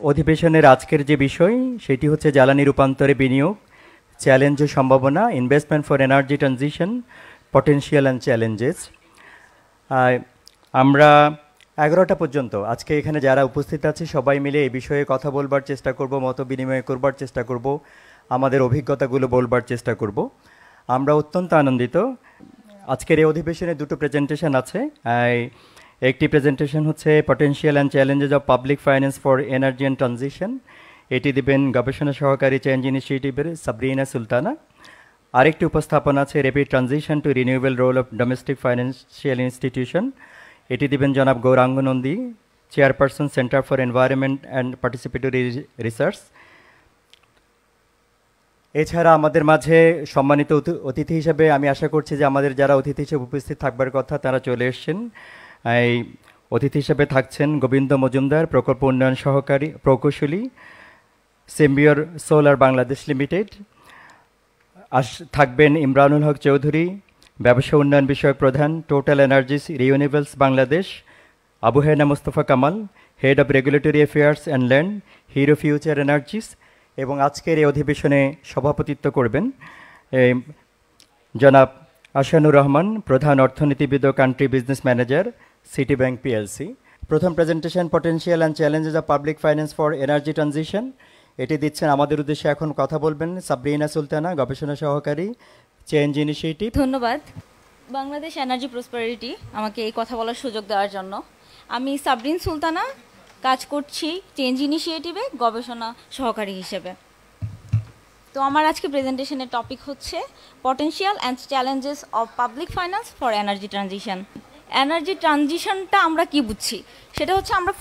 অধিবেশনের আজকের যে বিষয় সেটি হচ্ছে জ্বালানি রূপান্তরে বিনিয়োগ, চ্যালেঞ্জ ও সম্ভাবনা, investment for energy transition, potential and challenges. আমরা 11টা পর্যন্ত আজকে এখানে যারা উপস্থিত আছে সবাই মিলে এই বিষয়ে কথা বলবার চেষ্টা করব, মত বিনিময় করবার চেষ্টা করব, আমাদের অভিজ্ঞতাগুলো বলবার চেষ্টা করব। আমরা অত্যন্ত আনন্দিত। আজকের এই অধিবেশনে দুটো প্রেজেন্টেশন আছে। একটি প্রেজেন্টেশন হচ্ছে potential and challenges of public finance for energy and transition. এটি দিবেন গবেষণা সহকারী চেঞ্জ ইনিশিয়েটিভের সাবরিনা সুলতানা। আরেকটি উপস্থাপনা আছে rapid transition to renewable role of domestic financial institution. এটি দিবেন জনাব Gouranga Nandi, chairperson centre for environment and participatory research. এছাড়া আমাদের মাঝে সম্মানিত অতিথি হিসেবে আমি আশা করছি যে আমাদের যারা অতিথি হিসেবে উপস্থিত থাকবার কথা তারা চলে এসছেন। এই অতিথি হিসেবে থাকছেন গোবিন্দ মজুমদার, প্রকল্প উন্নয়ন সহকারী প্রকৌশলী, সিম্বিয়র সোলার বাংলাদেশ লিমিটেড। থাকবেন ইমরানুল হক চৌধুরী, ব্যবসা উন্নয়ন বিষয়ক প্রধান, Total Energies Renewables Bangladesh. Abu Hena Mostafa Kamal, head of regulatory affairs and land, Hero Future Energies. এবং আজকের এই অধিবেশনে সভাপতিত্ব করবেন জনাব আশানুর রহমান, প্রধান অর্থনীতিবিদ ও country business manager, City Bank PLC. প্রথম presentation potential and challenges of public finance for energy transition. এটি দিচ্ছেন আমাদের উদ্দেশ্যে এখন কথা বলবেন সাবরিনা সুলতানা, গবেষণা সহকারী, চেঞ্জ ইনিশিয়েটিভ। ধন্যবাদ বাংলাদেশ এনার্জি প্রসপারিটি আমাকে এই কথা বলার সুযোগ দেওয়ার জন্য। আমি সাবরিন সুলতানা, কাজ করছি চেঞ্জ ইনিশিয়েটিভে গবেষণা সহকারী হিসেবে। তো আমার আজকে প্রেজেন্টেশনের টপিক হচ্ছে potential and challenges of public finance for energy transition. Energy ট্রানজিশনটা আমরা কি বুঝছি, সেটা হচ্ছে আমরা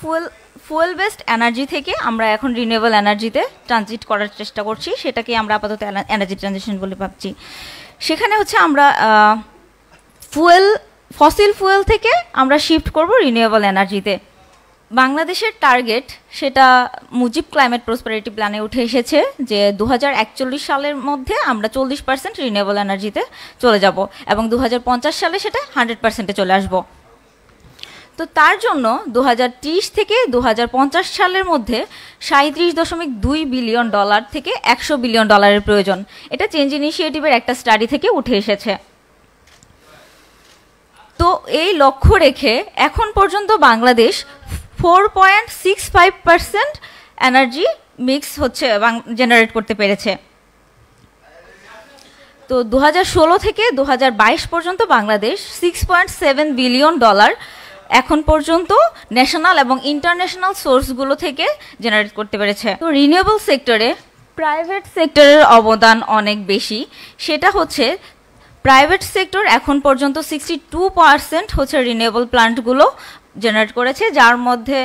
ফুয়েল বেসড এনার্জি থেকে আমরা এখন রিনিউয়েবল এনার্জিতে ট্রানজিট করার চেষ্টা করছি, সেটাকে আমরা আপাতত এনার্জি ট্রানজিশন বলে ভাবছি। সেখানে হচ্ছে আমরা ফসিল ফুয়েল থেকে আমরা শিফট করব রিনিউয়েবল এনার্জিতে। বাংলাদেশের টার্গেট সেটা মুজিব ক্লাইমেট প্রসপারিটি প্ল্যানে উঠে এসেছে যে 2041 সালের মধ্যে আমরা 40% রিনিউয়েবল এনার্জিতে চলে যাব এবং 2050 সালে সেটা 100%-এ চলে আসব। তো তার জন্য 2030 থেকে 2050 সালের মধ্যে $37.2 বিলিয়ন থেকে $100 বিলিয়ন প্রয়োজন। এটা চেঞ্জ ইনিশিয়েটিভের একটা স্টাডি থেকে উঠে এসেছে। তো এই লক্ষ্য রেখে এখন পর্যন্ত বাংলাদেশ 4.65% এনার্জি মিক্স হচ্ছে জেনারেট করতে পেরেছে। তো 2016 থেকে 2022 পর্যন্ত বাংলাদেশ $6.7 বিলিয়ন এখন পর্যন্ত ন্যাশনাল এবং ইন্টারন্যাশনাল সোর্সগুলো থেকে জেনারেট করতে পেরেছে। তো রিনিউয়েবল সেক্টরে প্রাইভেট সেক্টরের অবদান অনেক বেশি। সেটা হচ্ছে প্রাইভেট সেক্টর এখন পর্যন্ত 62% হচ্ছে রিনিউয়েবল প্ল্যান্টগুলো জেনারেট করেছে, যার মধ্যে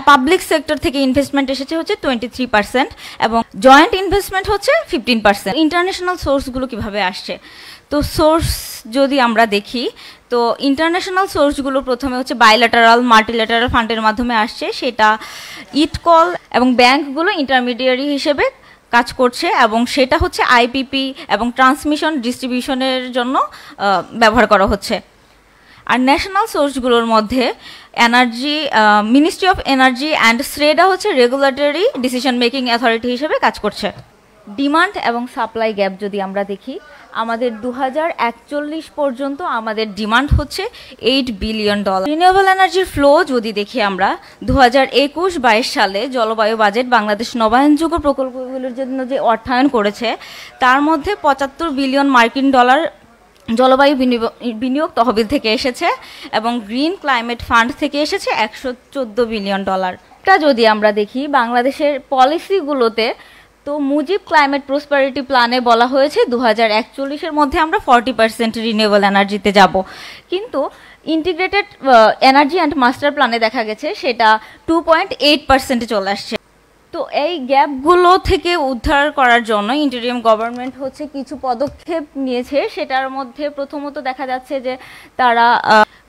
পাবলিক সেক্টর থেকে ইনভেস্টমেন্ট এসেছে হচ্ছে 23% এবং জয়েন্ট ইনভেস্টমেন্ট হচ্ছে 15%। ইন্টারন্যাশনাল সোর্সগুলো কিভাবে আসছে, তো সোর্স যদি আমরা দেখি তো ইন্টারন্যাশনাল সোর্সগুলো প্রথমে হচ্ছে বাইল্যাটারাল মাল্টিল্যাটারাল ফান্ডের মাধ্যমে আসছে, সেটা ইটকল এবং ব্যাংকগুলো ইন্টারমিডিয়ারি হিসেবে কাজ করছে এবং সেটা হচ্ছে আইপিপি এবং ট্রান্সমিশন ডিস্ট্রিবিউশনের জন্য ব্যবহার করা হচ্ছে। আর ন্যাশনাল সোর্সগুলোর মধ্যে energy ministry of energy and SREDA হচ্ছে রেগুলেটরি ডিসিশন মেকিং অথরিটি হিসেবে কাজ করছে। ডিমান্ড এবং সাপ্লাই গ্যাপ যদি আমরা দেখি, আমাদের 2041 পর্যন্ত আমাদের ডিমান্ড হচ্ছে $8 বিলিয়ন। রিনিউয়েবল এনার্জির ফ্লো যদি দেখি আমরা 2021-22 সালে জলবায়ু বাজেট বাংলাদেশ নবায়নযোগ্য প্রকল্পগুলোর জন্য যে অর্থায়ন করেছে তার মধ্যে $75 বিলিয়ন জলবায়ু বিনিয়োগ তহবিল থেকে এসেছে এবং গ্রিন ক্লাইমেট ফান্ড থেকে এসেছে $114 বিলিয়ন। এটা যদি আমরা দেখি বাংলাদেশের পলিসিগুলোতে, তো মুজিব ক্লাইমেট প্রসপারিটি প্ল্যানে বলা হয়েছে 2041-এর মধ্যে আমরা 40% রিনিউয়েবল এনার্জিতে যাব, কিন্তু ইন্টিগ্রেটেড এনার্জি অ্যান্ড মাস্টার প্ল্যানে দেখা গেছে সেটা 2.8%-এ চলে আসছে। তো এই গ্যাপগুলো থেকে উদ্ধার করার জন্য ইন্টারিম গভর্নমেন্ট হচ্ছে কিছু পদক্ষেপ নিয়েছে। সেটার মধ্যে প্রথমত দেখা যাচ্ছে যে তারা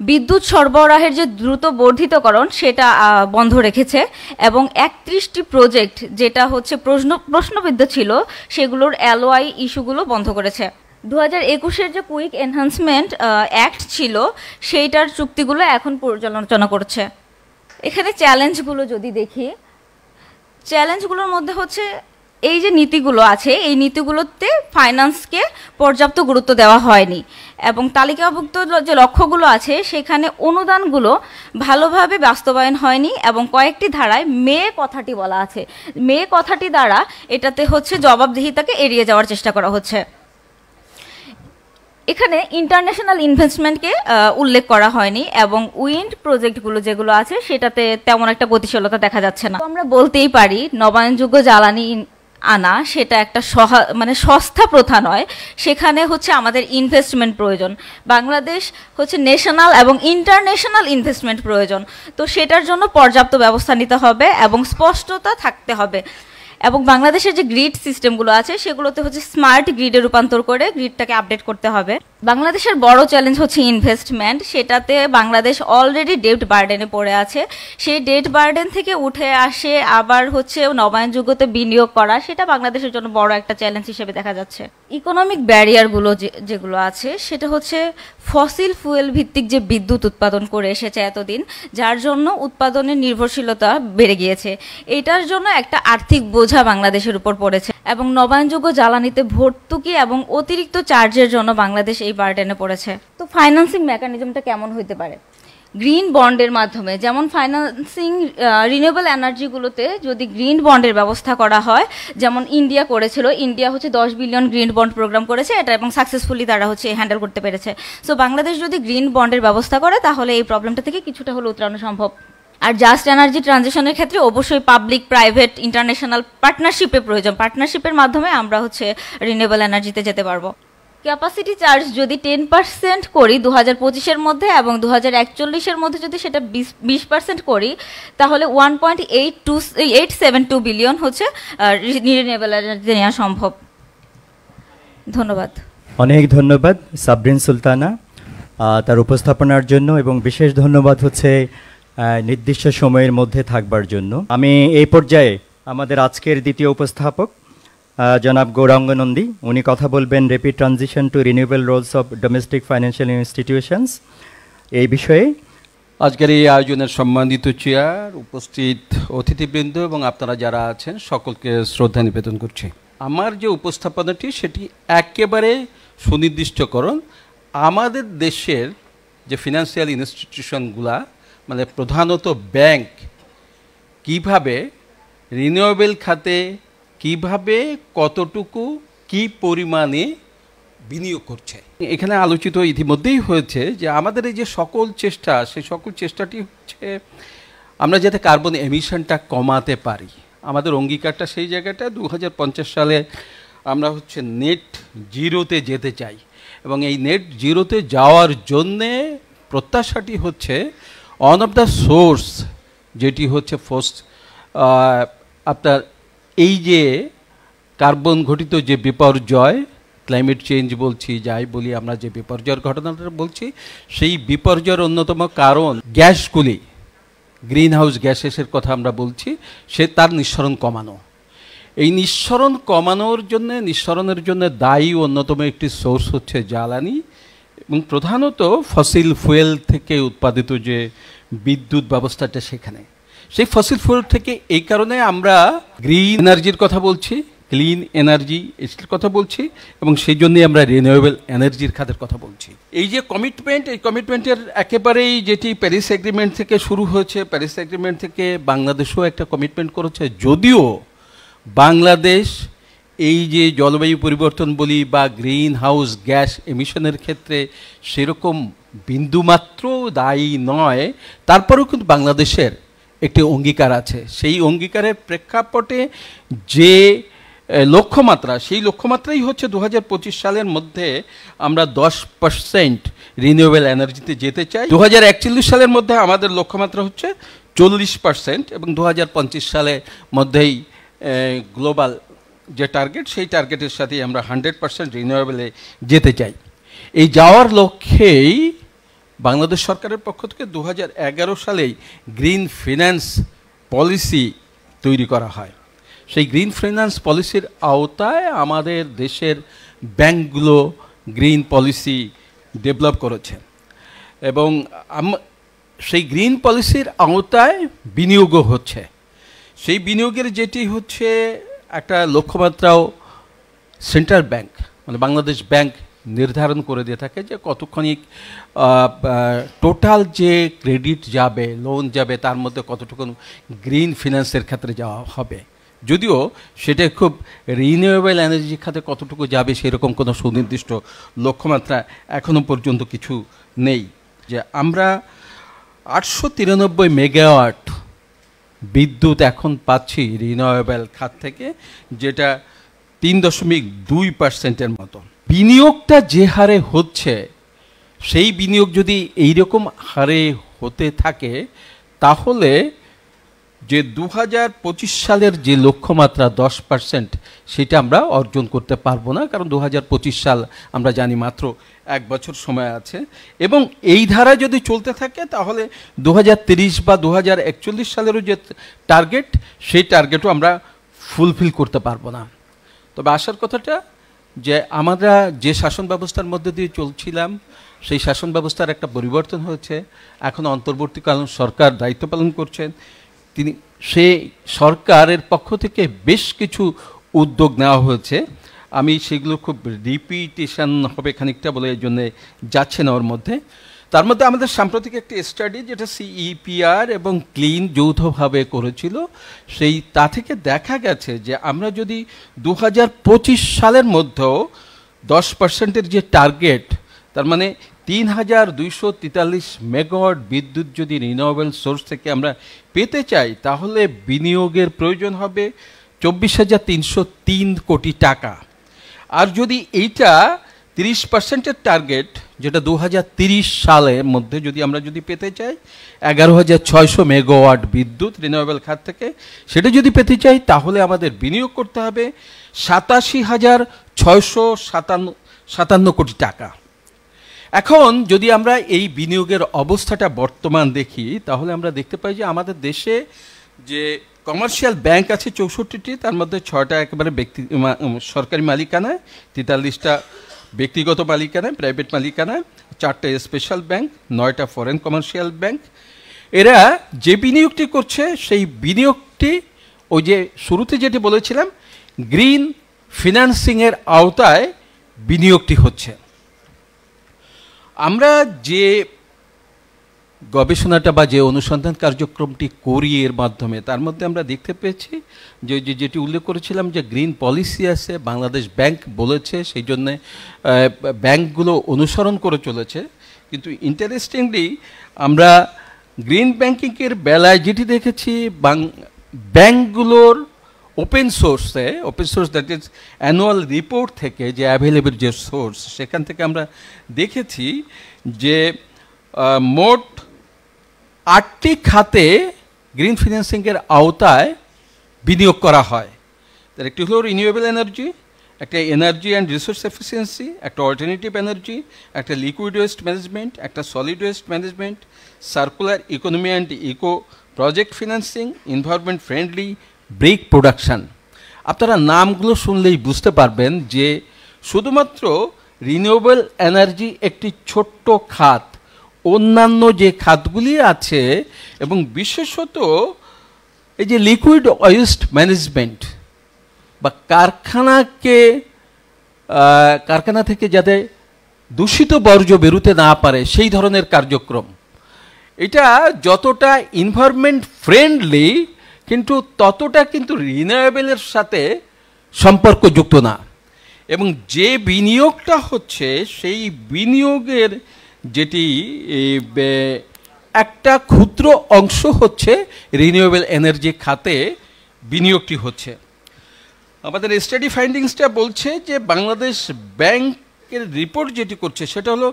বিদ্যুৎ সরবরাহের যে দ্রুত বর্ধিতকরণ সেটা বন্ধ রেখেছে এবং 31টি প্রজেক্ট যেটা হচ্ছে প্রশ্নবিদ্ধ ছিল সেগুলোর এলওআই ইস্যুগুলো বন্ধ করেছে। 2021-এর যে কুইক এনহান্সমেন্ট অ্যাক্ট ছিল সেইটার চুক্তিগুলো এখন পর্যালোচনা করছে। এখানে চ্যালেঞ্জগুলো যদি দেখি, চ্যালেঞ্জগুলোর মধ্যে হচ্ছে এই যে নীতিগুলো আছে, এই নীতিগুলোতে ফাইন্যান্সকে পর্যাপ্ত গুরুত্ব দেওয়া হয়নি, এবং তালিকাভুক্ত যে লক্ষ্যগুলো আছে সেখানে অনুদানগুলো ভালোভাবে বাস্তবায়ন হয়নি, এবং কয়েকটি ধারায় কথাটি বলা আছে। কথাটি দ্বারা এটাতে হচ্ছে জবাবদিহিতাকে এড়িয়ে যাওয়ার চেষ্টা করা হচ্ছে। এখানে ইন্টারন্যাশনাল ইনভেস্টমেন্টকে উল্লেখ করা হয়নি, এবং উইন্ড প্রজেক্টগুলো যেগুলো আছে সেটাতে তেমন একটা গতিশীলতা দেখা যাচ্ছে না। তো আমরা বলতেই পারি নবায়নযোগ্য জ্বালানি আনা সেটা একটা সস্তা প্রথা নয়, সেখানে হচ্ছে আমাদের ইনভেস্টমেন্ট প্রয়োজন। বাংলাদেশ হচ্ছে ন্যাশনাল এবং ইন্টারন্যাশনাল ইনভেস্টমেন্ট প্রয়োজন, তো সেটার জন্য পর্যাপ্ত ব্যবস্থা নিতে হবে এবং স্পষ্টতা থাকতে হবে। এবং বাংলাদেশের যে গ্রিড সিস্টেমগুলো আছে সেগুলোতে হচ্ছে স্মার্ট গ্রিডে রূপান্তর করে গ্রিডটাকে আপডেট করতে হবে। বাংলাদেশের বড় চ্যালেঞ্জ হচ্ছে ইনভেস্টমেন্ট, সেটাতে বাংলাদেশ অলরেডি ডেট বার্ডেনে পড়ে আছে। সেই ডেট বার্ডেন থেকে উঠে আসে আবার হচ্ছে নবায়নযোগ্যতে বিনিয়োগ করা, সেটা বাংলাদেশের জন্য বড় একটা চ্যালেঞ্জ হিসেবে দেখা যাচ্ছে। ইকোনমিক ব্যারিয়ারগুলো যেগুলো আছে সেটা হচ্ছে ফসিল ফুয়েল ভিত্তিক যে বিদ্যুৎ উৎপাদন করে এসেছে এতদিন, যার জন্য উৎপাদনের নির্ভরশীলতা বেড়ে গিয়েছে। এটার জন্য একটা আর্থিক বোঝা বাংলাদেশের উপর পড়েছে, এবং নবায়নযোগ্য জ্বালানিতে ভর্তুকি এবং অতিরিক্ত চার্জের জন্য বাংলাদেশ এই বার্ডেনে পড়েছে। তো ফাইন্যান্সিং মেকানিজমটা কেমন হইতে পারে? গ্রিন বন্ডের মাধ্যমে, যেমন ফাইন্যান্সিং রিনিউয়েবল এনার্জিগুলোতে যদি গ্রিন বন্ডের ব্যবস্থা করা হয়, যেমন ইন্ডিয়া করেছিল। ইন্ডিয়া হচ্ছে 10 বিলিয়ন গ্রিন বন্ড প্রোগ্রাম করেছে এটা, এবং সাকসেসফুলি তারা হচ্ছে হ্যান্ডেল করতে পেরেছে। সো বাংলাদেশ যদি গ্রিন বন্ডের ব্যবস্থা করে তাহলে এই প্রবলেমটা থেকে কিছুটা হলে উতরানো সম্ভব। আর জাস্ট এনার্জি ট্রানজিশনের ক্ষেত্রে অবশ্যই পাবলিক প্রাইভেট ইন্টারন্যাশনাল পার্টনারশিপের প্রয়োজন। পার্টনারশিপের মাধ্যমে আমরা হচ্ছে রিনিউয়েবল এনার্জিতে যেতে পারবো। ক্যাপাসিটি চার্জ যদি 10% করি 2025-এর মধ্যে, এবং 2041-এর মধ্যে যদি সেটা 20% করি, তাহলে 1.872 বিলিয়ন হচ্ছে রিনিউয়েবল এনার্জি নেওয়া সম্ভব। ধন্যবাদ। অনেক ধন্যবাদ সাবরিন সুলতানা তার উপস্থাপনার জন্য, এবং বিশেষ ধন্যবাদ হচ্ছে নির্দিষ্ট সময়ের মধ্যে থাকবার জন্য। আমি এই পর্যায়ে আমাদের আজকের দ্বিতীয় উপস্থাপক জনাব গৌরাঙ্গ নন্দী, উনি কথা বলবেন rapid transition to renewable roles of domestic financial institutions এই বিষয়ে। আজকের এই আয়োজনের সম্মানিত চেয়ার, উপস্থিত অতিথিবৃন্দ এবং আপনারা যারা আছেন সকলকে শ্রদ্ধা নিবেদন করছি। আমার যে উপস্থাপনাটি সেটি একেবারে সুনির্দিষ্টকরণ আমাদের দেশের যে ফিনান্সিয়াল ইনস্টিটিউশনগুলা, মানে প্রধানত ব্যাংক, কিভাবে রিনিউয়েবল খাতে কিভাবে কতটুকু কি পরিমাণে বিনিয়োগ করছে। এখানে আলোচিত ইতিমধ্যেই হয়েছে যে আমাদের এই যে সকল চেষ্টা, সেই সকল চেষ্টাটি হচ্ছে আমরা যাতে কার্বন এমিশনটা কমাতে পারি। আমাদের অঙ্গীকারটা সেই জায়গাটা 2050 সালে আমরা হচ্ছে নেট জিরোতে যেতে চাই, এবং এই নেট জিরোতে যাওয়ার জন্যে প্রত্যাশাটি হচ্ছে অন অফ দ্য সোর্স, যেটি হচ্ছে ফার্স্ট আপনার এই যে কার্বন ঘটিত যে বিপর্যয়, ক্লাইমেট চেঞ্জ বলছি, যাই বলি আমরা, যে বিপর্যয়ের ঘটনাটা বলছি, সেই বিপর্যয়ের অন্যতম কারণ গ্যাসগুলি, গ্রিন হাউস গ্যাসেসের কথা আমরা বলছি, সে তার নিঃসরণ কমানো। এই নিঃসরণের জন্য দায়ী অন্যতম একটি সোর্স হচ্ছে জ্বালানি, এবং প্রধানত ফসিল ফুয়েল থেকে উৎপাদিত যে বিদ্যুৎ ব্যবস্থাটা, সেখানে সেই ফসিল ফুয়েল থেকে এই কারণে আমরা গ্রিন এনার্জির কথা বলছি, ক্লিন এনার্জি এর কথা বলছি, এবং সেই জন্যই আমরা রিনিউয়েবল এনার্জির খাতের কথা বলছি। এই যে কমিটমেন্ট, এই কমিটমেন্টের একেবারেই যেটি প্যারিস এগ্রিমেন্ট থেকে শুরু হয়েছে, প্যারিস এগ্রিমেন্ট থেকে বাংলাদেশও একটা কমিটমেন্ট করেছে। যদিও বাংলাদেশ এই যে জলবায়ু পরিবর্তন বলি বা গ্রিন হাউস গ্যাস এমিশনের ক্ষেত্রে সেরকম বিন্দুমাত্র দায়ী নয়, তারপরেও কিন্তু বাংলাদেশের একটি অঙ্গীকার আছে। সেই অঙ্গীকারের প্রেক্ষাপটে যে লক্ষ্যমাত্রা, সেই লক্ষ্যমাত্রাই হচ্ছে 2025 সালের মধ্যে আমরা 10% রিনিউয়েবল এনার্জিতে যেতে চাই। 2041 সালের মধ্যে আমাদের লক্ষ্যমাত্রা হচ্ছে 40%, এবং 2025 সালের মধ্যেই গ্লোবাল যে টার্গেট, সেই টার্গেটের সাথেই আমরা 100% রিনিউয়েবলে যেতে চাই। এই যাওয়ার লক্ষ্যেই বাংলাদেশ সরকারের পক্ষ থেকে 2011 সালেই গ্রিন ফিন্যান্স পলিসি তৈরি করা হয়। সেই গ্রিন ফিন্যান্স পলিসির আওতায় আমাদের দেশের ব্যাংকগুলো গ্রিন পলিসি ডেভেলপ করেছে, এবং সেই গ্রিন পলিসির আওতায় বিনিয়োগও হচ্ছে। সেই বিনিয়োগের যেটি হচ্ছে একটা লক্ষ্যমাত্রাও সেন্ট্রাল ব্যাংক মানে বাংলাদেশ ব্যাংক নির্ধারণ করে দিয়ে থাকে যে কতক্ষণিক টোটাল যে ক্রেডিট যাবে লোন যাবে তার মধ্যে কতটুকু গ্রিন ফিন্যান্সের ক্ষেত্রে যাওয়া হবে, যদিও সেটা খুব রিনিউয়েবল এনার্জি খাতে কতটুকু যাবে সেরকম কোনো সুনির্দিষ্ট লক্ষ্যমাত্রা এখনও পর্যন্ত কিছু নেই। যে আমরা 893 মেগাওয়াট বিদ্যুৎ এখন পাচ্ছি রিনিউয়েবল খাত থেকে, যেটা 3.2% মতো। বিনিয়োগটা যে হারে হচ্ছে সেই বিনিয়োগ যদি এইরকম হারে হতে থাকে তাহলে যে 2025 সালের যে লক্ষ্যমাত্রা 10% সেটা আমরা অর্জন করতে পারবো না, কারণ 2025 সাল আমরা জানি মাত্র 1 বছর সময় আছে, এবং এই ধারা যদি চলতে থাকে তাহলে 2030 বা 2041 সালেরও যে টার্গেট সেই টার্গেটও আমরা ফুলফিল করতে পারবো না। তবে আসার কথাটা যে আমরা যে শাসন ব্যবস্থার মধ্যে দিয়ে চলছিলাম সেই শাসন ব্যবস্থার একটা পরিবর্তন হয়েছে। এখন অন্তর্বর্তীকালীন সরকার দায়িত্ব পালন করছেন, তিনি সেই সরকারের পক্ষ থেকে বেশ কিছু উদ্যোগ নেওয়া হয়েছে। আমি সেগুলো খুব রিপিটেশন হবে খানিকটা বলে এই জন্যে যাচ্ছে না ওর মধ্যে। তার মধ্যে আমাদের সাম্প্রতিক একটি স্টাডি যেটা CEPR এবং ক্লিন যৌথভাবে করেছিল, তা থেকে দেখা গেছে যে আমরা যদি 2025 সালের মধ্যেও 10%-এর যে টার্গেট, তার মানে 3243 মেগাওয়াট বিদ্যুৎ যদি রিনিউয়েবল সোর্স থেকে আমরা পেতে চাই তাহলে বিনিয়োগের প্রয়োজন হবে 24,303 কোটি টাকা। আর যদি এইটা 30%-এর টার্গেট যেটা 2030 সালের মধ্যে যদি আমরা পেতে চাই 11,600 মেগাওয়াট বিদ্যুৎ রিনিউয়েবল খাত থেকে, সেটা যদি পেতে চাই তাহলে আমাদের বিনিয়োগ করতে হবে 87,657 কোটি টাকা। এখন যদি আমরা এই বিনিয়োগের অবস্থাটা বর্তমান দেখি তাহলে আমরা দেখতে পাই যে আমাদের দেশে যে কমার্শিয়াল ব্যাংক আছে 64টি, তার মধ্যে 6টা একেবারে সরকারি মালিকানায়, 43টা ব্যক্তিগত মালিকানায় প্রাইভেট মালিকানায়, 4টা স্পেশাল ব্যাংক, 9টা ফরেন কমার্শিয়াল ব্যাংক। এরা যে বিনিয়োগটি করছে সেই বিনিয়োগটি ওই যে শুরুতে যেটি বলেছিলাম গ্রিন ফিন্যান্সিংয়ের আওতায় বিনিয়োগটি হচ্ছে। আমরা যে গবেষণাটা বা যে অনুসন্ধান কার্যক্রমটি করি এর মাধ্যমে তার মধ্যে আমরা দেখতে পেয়েছি যে যেটি উল্লেখ করেছিলাম যে গ্রিন পলিসি আছে, বাংলাদেশ ব্যাংক বলেছে, সেই জন্যে ব্যাংকগুলো অনুসরণ করে চলেছে। কিন্তু ইন্টারেস্টিংলি আমরা গ্রিন ব্যাংকিংয়ের বেলায় যেটি দেখেছি ব্যাংকগুলোর open source that is annual report থেকে যে অ্যাভেলেবল যে সোর্স সেখান থেকে আমরা দেখেছি যে মোট 8টি খাতে গ্রিন ফিন্যান্সিংয়ের আওতায় বিনিয়োগ করা হয়। তার একটি হলো রিনিউয়েবল এনার্জি, একটা এনার্জি অ্যান্ড রিসোর্স এফিসিয়েন্সি, একটা অল্টারনেটিভ এনার্জি, একটা লিকুইড ওয়েস্ট ম্যানেজমেন্ট, একটা solid waste management, circular economy and eco project financing, environment friendly break production. আপনারা নামগুলো শুনলেই বুঝতে পারবেন যে শুধুমাত্র রিনিউয়েবল এনার্জি একটি ছোট্ট খাত, অন্যান্য যে খাতগুলি আছে এবং বিশেষত এই যে লিকুইড ওয়েস্ট ম্যানেজমেন্ট বা কারখানা থেকে যাতে দূষিত বর্জ্য বেরোতে না পারে সেই ধরনের কার্যক্রম, এটা যতটা এনভায়রনমেন্ট ফ্রেন্ডলি কিন্তু ততটা কিন্তু রিনিউয়েবলের সাথে সম্পর্কযুক্ত না। এবং যে বিনিয়োগটা হচ্ছে সেই বিনিয়োগের যেটি একটা ক্ষুদ্র অংশ হচ্ছে রিনিউয়েবল এনার্জি খাতে বিনিয়োগটি হচ্ছে। আমাদের স্টাডি ফাইন্ডিংসটা বলছে যে বাংলাদেশ ব্যাংকের রিপোর্ট যেটি করছে সেটা হলো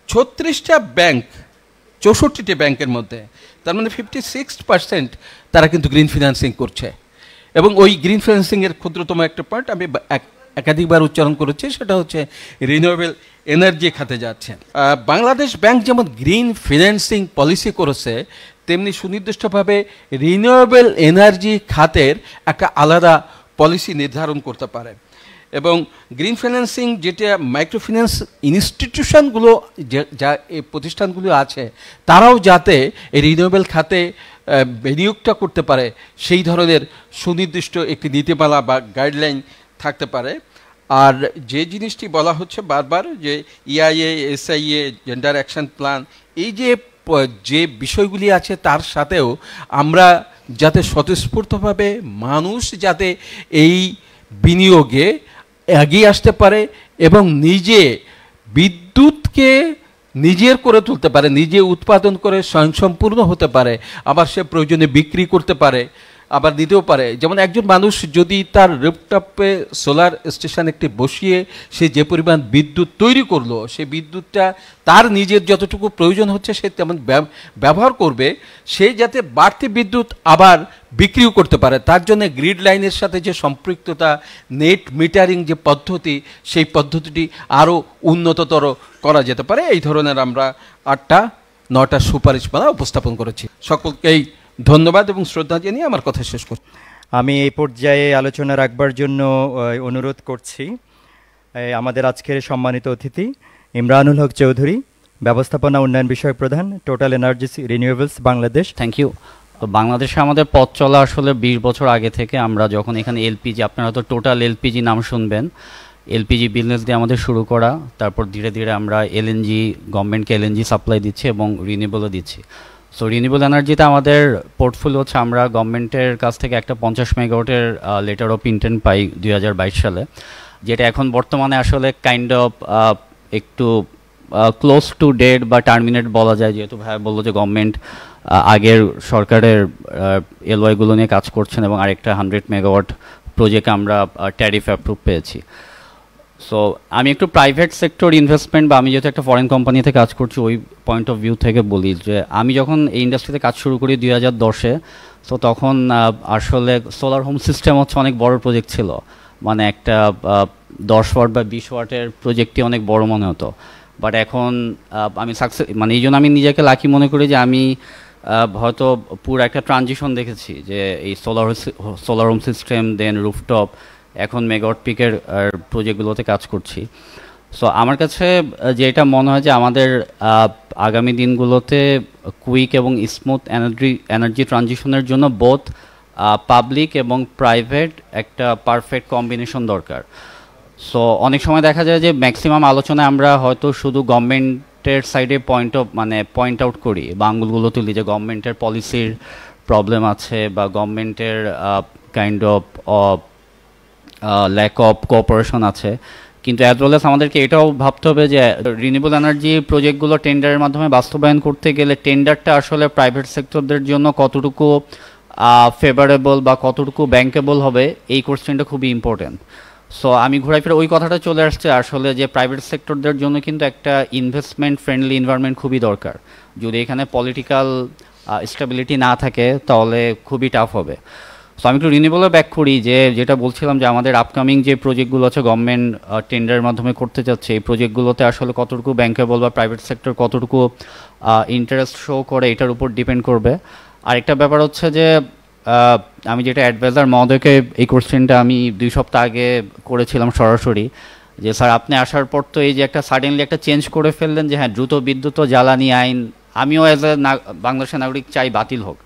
36টা ব্যাংক 64টি ব্যাংকের মধ্যে, তার মানে 56% তারা কিন্তু গ্রিন ফিন্যান্সিং করছে। এবং ওই গ্রিন ফিন্যান্সিংয়ের ক্ষুদ্রতম একটা পয়েন্ট আমি একাধিকবার উচ্চারণ করেছি, সেটা হচ্ছে রিনিউয়েবল এনার্জি খাতে যাচ্ছে। বাংলাদেশ ব্যাংক যেমন গ্রিন ফিন্যান্সিং পলিসি করেছে তেমনি সুনির্দিষ্টভাবে রিনিউয়েবল এনার্জি খাতের একটা আলাদা পলিসি নির্ধারণ করতে পারে। এবং গ্রিন ফিন্যান্সিং যেটা মাইক্রোফিন্যান্স ইনস্টিটিউশনগুলো যা এই প্রতিষ্ঠানগুলো আছে তারাও যাতে এই রিনিউয়েবল খাতে বিনিয়োগটা করতে পারে সেই ধরনের সুনির্দিষ্ট একটি নীতিমালা বা গাইডলাইন থাকতে পারে। আর যে জিনিসটি বলা হচ্ছে বারবার যে EIA, SIA, gender action plan, এই যে বিষয়গুলি আছে তার সাথেও আমরা যাতে স্বতঃস্ফূর্তভাবে মানুষ যাতে এই বিনিয়োগে এগিয়ে আসতে পারে এবং নিজে বিদ্যুৎকে নিজের করে তুলতে পারে, নিজে উৎপাদন করে স্বয়ংসম্পূর্ণ হতে পারে, আবার সে প্রয়োজনে বিক্রি করতে পারে, আবার দিতেও পারে। যেমন একজন মানুষ যদি তার রুফটপে সোলার স্টেশন একটি বসিয়ে সে যে পরিমাণ বিদ্যুৎ তৈরি করলো, সে বিদ্যুৎটা তার নিজের যতটুকু প্রয়োজন হচ্ছে সে তেমন ব্যবহার করবে, সে যাতে বাড়তি বিদ্যুৎ আবার বিক্রিও করতে পারে। তার জন্য গ্রিড লাইনের সাথে যে সম্পৃক্ততা, নেট মিটারিং যে পদ্ধতি, সেই পদ্ধতিটি আরও উন্নততর করা যেতে পারে। এই ধরনের আমরা 8-9টা সুপারিশমালা উপস্থাপন করেছি। সকলকেই ধন্যবাদ এবং শ্রদ্ধা জানিয়ে আমার কথা শেষ করছি। আমি এই পর্যায়ে আলোচনা রাখবার জন্য অনুরোধ করছি আমাদের আজকের সম্মানিত অতিথি ইমরানুল হক চৌধুরী, ব্যবস্থাপনা উন্নয়ন বিষয়ক প্রধান, Total Energy Renewables Bangladesh. Thank you. বাংলাদেশে আমাদের পথ চলা আসলে 20 বছর আগে থেকে। আমরা যখন এখানে এলপিজি, আপনারা হয়তো টোটাল এলপিজি নাম শুনবেন, এলপিজি বিজনেস দিয়ে আমাদের শুরু করা, তারপর ধীরে ধীরে আমরা এলএনজি, গভর্নমেন্টকে এলএনজি সাপ্লাই দিচ্ছি এবং রিনিউয়েবলও দিচ্ছি। সো রিনিউয়েবল এনার্জিতে আমাদের পোর্টফোলিও হচ্ছে, আমরা গভর্নমেন্টের কাছ থেকে একটা 50 মেগাওয়াটের লেটার অফ ইন্টেন্ট পাই 2022 সালে, যেটা এখন বর্তমানে আসলে কাইন্ড অফ একটু ক্লোজ টু ডেড বা টার্মিনেট বলা যায়, যেহেতু ভাই বললো যে গভর্নমেন্ট আগের সরকারের এলওয়াইগুলো নিয়ে কাজ করছেন এবং আরেকটা 100 মেগাওয়াট প্রজেক্ট আমরা ট্যারিফ অ্যাপ্রুভ পেয়েছি। সো আমি একটু প্রাইভেট সেক্টর ইনভেস্টমেন্ট বা আমি যেহেতু একটা ফরেন কোম্পানিতে কাজ করছি ওই পয়েন্ট অফ ভিউ থেকে বলি যে আমি যখন এই ইন্ডাস্ট্রিতে কাজ শুরু করি 2010-এ, সো তখন আসলে সোলার হোম সিস্টেম হচ্ছে অনেক বড় প্রজেক্ট ছিল, মানে একটা 10 ওয়াট বা 20 ওয়াটের প্রজেক্টই অনেক বড় মনে হতো। বাট এখন আমি মানে এই জন্য আমি নিজেকে লাকি মনে করি যে আমি হয়তো পুরো একটা ট্রানজিশন দেখেছি, যে এই সোলার হোম সিস্টেম, দেন রুফটপ, এখন মেগাওয়াট পিকের প্রজেক্টগুলোতে কাজ করছি। সো আমার কাছে যেটা মনে হয় যে আমাদের আগামী দিনগুলোতে কুইক এবং স্মুথ এনার্জি ট্রানজিশনের জন্য বোথ পাবলিক এবং প্রাইভেট একটা পারফেক্ট কম্বিনেশন দরকার। সো অনেক সময় দেখা যায় যে ম্যাক্সিমাম আলোচনায় আমরা হয়তো শুধু গভর্নমেন্টের সাইডে পয়েন্ট আউট করি বা আঙুলগুলো তুলি যে গভর্নমেন্টের পলিসির প্রবলেম আছে বা গভর্নমেন্টের kind of lack of cooperation আছে, কিন্তু অ্যাজ ওয়েল এস আমাদেরকে এটাও ভাবতে হবে যে রিনিউয়েবল এনার্জি প্রজেক্টগুলো টেন্ডারের মাধ্যমে বাস্তবায়ন করতে গেলে টেন্ডারটা আসলে প্রাইভেট সেক্টরদের জন্য কতটুকু ফেভারেবল বা কতটুকু ব্যাঙ্কেবল হবে, এই কোশ্চেনটা খুবই ইম্পর্টেন্ট। সো আমি ঘুরাই ফিরে ওই কথাটা চলে আসছে আসলে যে প্রাইভেট সেক্টরদের জন্য কিন্তু একটা ইনভেস্টমেন্ট ফ্রেন্ডলি এনভায়রনমেন্ট খুবই দরকার। যদি এখানে পলিটিক্যাল স্টেবিলিটি না থাকে তাহলে খুবই টাফ হবে। সো আমি একটু রিনিউয়েবলে ব্যাক করি যে যেটা বলছিলাম যে আমাদের আপকামিং যে প্রজেক্টগুলো আছে গভর্নমেন্ট টেন্ডারের মাধ্যমে করতে যাচ্ছে, এই প্রজেক্টগুলোতে আসলে কতটুকু ব্যাঙ্কেবল বা প্রাইভেট সেক্টর কতটুকু ইন্টারেস্ট শো করে এটার উপর ডিপেন্ড করবে। আরেকটা ব্যাপার হচ্ছে যে আমি যেটা অ্যাডভাইজার মহোদয়কে এই কোশ্চেনটা আমি 2 সপ্তাহ আগে করেছিলাম সরাসরি, যে স্যার আপনি আসার পর তো এই যে একটা সাডেনলি একটা চেঞ্জ করে ফেললেন যে হ্যাঁ দ্রুত বিদ্যুৎ ও জ্বালানি আইন, আমিও অ্যাজ এ বাংলাদেশের নাগরিক চাই বাতিল হোক,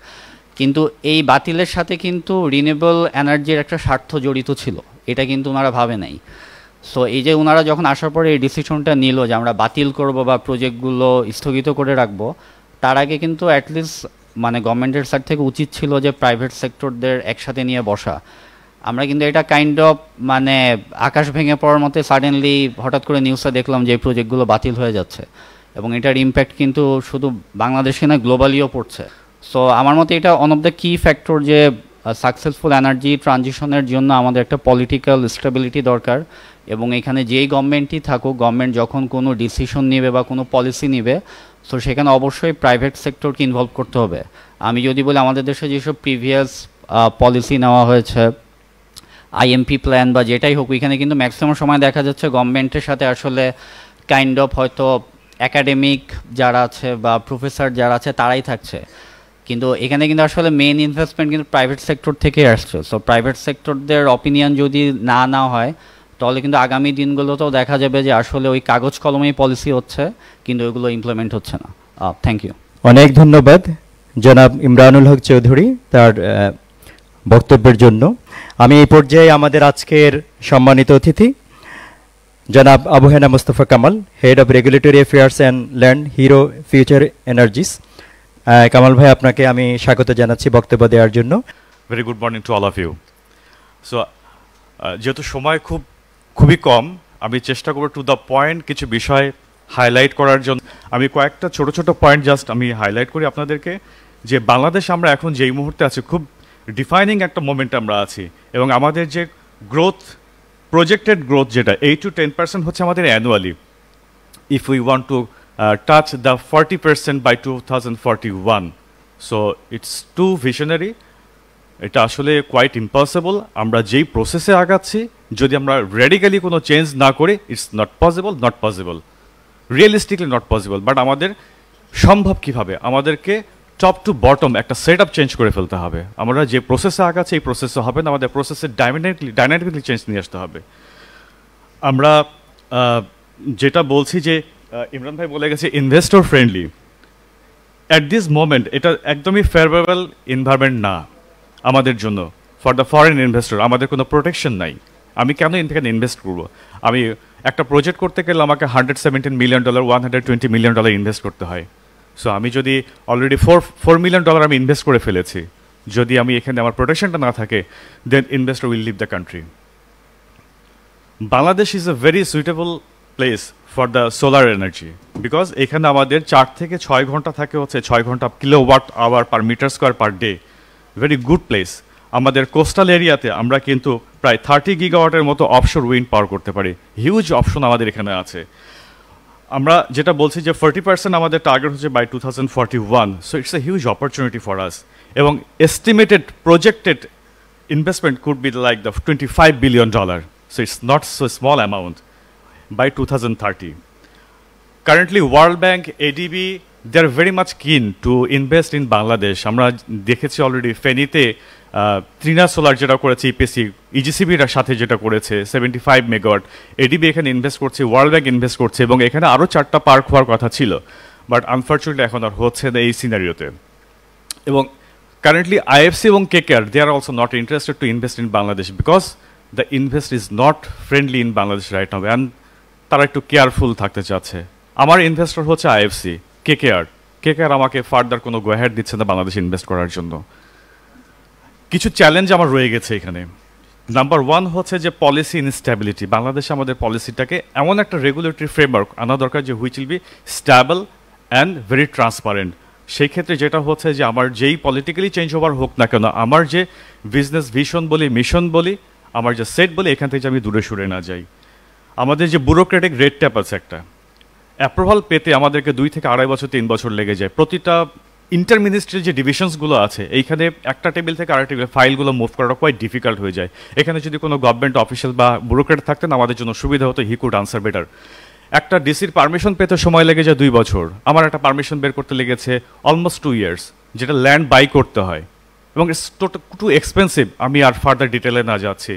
কিন্তু এই বাতিলের সাথে কিন্তু রিনিউয়েবল এনার্জির একটা স্বার্থ জড়িত ছিল, এটা কিন্তু ওনারা ভাবে নাই। সো এই যে ওনারা যখন আসার পরে এই ডিসিশনটা নিল যে আমরা বাতিল করব বা প্রজেক্টগুলো স্থগিত করে রাখবো, তার আগে কিন্তু অ্যাটলিস্ট মানে গভর্নমেন্টের সাইড থেকে উচিত ছিল যে প্রাইভেট সেক্টরদের একসাথে নিয়ে বসা। আমরা কিন্তু এটা কাইন্ড অফ মানে আকাশ ভেঙে পড়ার মতো সাডেনলি হঠাৎ করে নিউজে দেখলাম যে এই প্রজেক্টগুলো বাতিল হয়ে যাচ্ছে এবং এটার ইম্প্যাক্ট কিন্তু শুধু বাংলাদেশে না গ্লোবালিও পড়ছে। সো আমার মতে এটা ওয়ান অফ দ্য কি ফ্যাক্টর যে সাকসেসফুল এনার্জি ট্রানজিশনের জন্য আমাদের একটা পলিটিক্যাল স্টেবিলিটি দরকার, এবং এখানে যেই গভর্নমেন্টই থাকুক, গভর্নমেন্ট যখন কোনো ডিসিশন নেবে বা কোনো পলিসি নেবে, সো সেখানে অবশ্যই প্রাইভেট সেক্টরকে ইনভলভ করতে হবে। আমি যদি বলি আমাদের দেশে যেসব প্রিভিয়াস পলিসি নেওয়া হয়েছে, আইএমপি প্ল্যান বা যেটাই হোক, এখানে কিন্তু ম্যাক্সিমাম সময় দেখা যাচ্ছে গভর্নমেন্টের সাথে আসলে কাইন্ড অফ হয়তো একাডেমিক যারা আছে বা প্রফেসর যারা আছে তারাই থাকছে, কিন্তু এখানে কিন্তু আসলে মেইন ইনভেস্টমেন্ট কিন্তু প্রাইভেট সেক্টর থেকে আসছে। সো প্রাইভেট সেক্টরদের অপিনিয়ন যদি না হয় তাহলে কিন্তু আগামী দিনগুলোতেও দেখা যাবে যে আসলে ওই কাগজ কলমেই পলিসি হচ্ছে কিন্তু ওইগুলো ইমপ্লিমেন্ট হচ্ছে না। Thank you. অনেক ধন্যবাদ জনাব ইমরানুল হক চৌধুরী তার বক্তব্যের জন্য। আমি এই পর্যায়ে আমাদের আজকের সম্মানিত অতিথি জনাব Abu Hena Mustafa Kamal, head of regulatory affairs and land, Hero Future Energies. Kamal ভাই, আপনাকে আমি স্বাগত জানাচ্ছি বক্তব্য দেওয়ার জন্য। Very good morning to all of you. So যেহেতু সময় খুবই কম, আমি চেষ্টা করব টু দ্য পয়েন্ট কিছু বিষয় হাইলাইট করার জন্য। আমি কয়েকটা ছোট ছোট পয়েন্ট জাস্ট আমি হাইলাইট করি আপনাদেরকে, যে বাংলাদেশ আমরা এখন যেই মুহূর্তে আছি, খুব ডিফাইনিং একটা মোমেন্ট আমরা আছি, এবং আমাদের যে গ্রোথ, প্রজেক্টেড গ্রোথ যেটা 8 to 10% হচ্ছে আমাদের annually. If we want to touch the 40% by 2041, so it's too visionary. এটা আসলে কোয়াইট ইম্পসিবল। আমরা যেই প্রসেসে আগাচ্ছি, যদি আমরা রেডিক্যালি কোনো চেঞ্জ না করি, it's not possible, realistically not possible. But আমাদের সম্ভব কীভাবে? আমাদেরকে টপ টু বটম একটা সেট আপ চেঞ্জ করে ফেলতে হবে। আমরা যে প্রসেসে আগাচ্ছি, এই প্রসেসে হবে না, আমাদের প্রসেসে ডাইনামিকলি চেঞ্জ নিয়ে আসতে হবে। আমরা যেটা বলছি যে ইমরান ভাই বলে গেছে investor friendly, at this moment এটা একদমই ফেভারেবল এনভায়রনমেন্ট না আমাদের জন্য। ফর দ্য ফরেন ইনভেস্টর আমাদের কোনো প্রোটেকশন নাই। আমি কেন এখানে ইনভেস্ট করবো? আমি একটা প্রজেক্ট করতে গেলে আমাকে $117 মিলিয়ন, $120 মিলিয়ন ইনভেস্ট করতে হয়। সো আমি যদি অলরেডি $4 মিলিয়ন আমি ইনভেস্ট করে ফেলেছি, যদি আমি এখানে আমার প্রোটেকশনটা না থাকে, then investor will leave the country. Bangladesh is a very suitable place for the solar energy, because এখানে আমাদের 4 থেকে 6 ঘন্টা থাকে, হচ্ছে 6 ঘন্টা kilowatt hour per metre square per day. Very good place. আমাদের কোস্টাল এরিয়াতে আমরা কিন্তু প্রায় 30 গিগাওয়াটের মতো অফশোর উইন্ড পাওয়ার করতে পারি। হিউজ অপশন আমাদের এখানে আছে। আমরা যেটা বলছি যে 40% আমাদের টার্গেট হচ্ছে by 2041, so it's a huge opportunity for us. এবং estimated projected investment could be like the $25 billion, so it's not so small amount by 2030। Currently World Bank, ADB, they are very much keen to invest in Bangladesh. আমরা দেখেছি already ফেনীতে Trina solar যেটা করেছে, EPC ইজিসিবির সাথে যেটা করেছে 75 megawatt, ADB এখানে invest করছে, ওয়ার্ল্ড ব্যাংক ইনভেস্ট করছে, এবং এখানে আরও 4টা পার্ক হওয়ার কথা ছিল, বাট আনফর্চুনেটলি এখন আর হচ্ছে না এই সিনারিওতে। এবং কারেন্টলি IFC এবং KKR, they are also not interested to invest in Bangladesh because the invest is not friendly in Bangladesh right now, and তারা একটু কেয়ারফুল থাকতে চাচ্ছে। আমার ইনভেস্টর হচ্ছে IFC, KKR আমাকে ফার্দার কোনো গোয়াহেড দিচ্ছে না বাংলাদেশে ইনভেস্ট করার জন্য। কিছু চ্যালেঞ্জ আমার রয়ে গেছে এখানে। নাম্বার 1 হচ্ছে যে পলিসি ইনস্ট্যাবিলিটি। বাংলাদেশে আমাদের পলিসিটাকে এমন একটা রেগুলেটরি ফ্রেমওয়ার্ক আনা দরকার যে which will be stable and very transparent. সেই ক্ষেত্রে যেটা হচ্ছে যে আমার যেই পলিটিক্যালি চেঞ্জ ওভার হোক না কেন, আমার যে বিজনেস ভিশন বলি, মিশন বলি, আমার যে সেট বলি, এখান থেকে আমি দূরে সরে না যাই। আমাদের যে ব্যুরোক্রেটিক রেড ট্যাপ আছে, একটা অ্যাপ্রুভাল পেতে আমাদেরকে 2 থেকে 2.5 বছর 3 বছর লেগে যায়। প্রতিটা ইন্টারমিনিস্ট্রি যে ডিভিশনসগুলো আছে, এইখানে একটা টেবিল থেকে আরেকটা টেবিলে ফাইলগুলো মুভ করাটা কোয়াইট ডিফিকাল্ট হয়ে যায়। এখানে যদি কোনো গভর্নমেন্ট অফিসিয়াল বা ব্যুরোক্রেট থাকতেন, আমাদের জন্য সুবিধা হতো, হি কুড আনসার বেটার। একটা ডিসির পারমিশন পেতে সময় লেগে যায় 2 বছর। আমার একটা পারমিশন বের করতে লেগেছে অলমোস্ট 2 ইয়ার্স, যেটা ল্যান্ড বাই করতে হয়, এবং ইটস টু এক্সপেন্সিভ। আমি আর ফার্দার ডিটেলে না যাচ্ছি।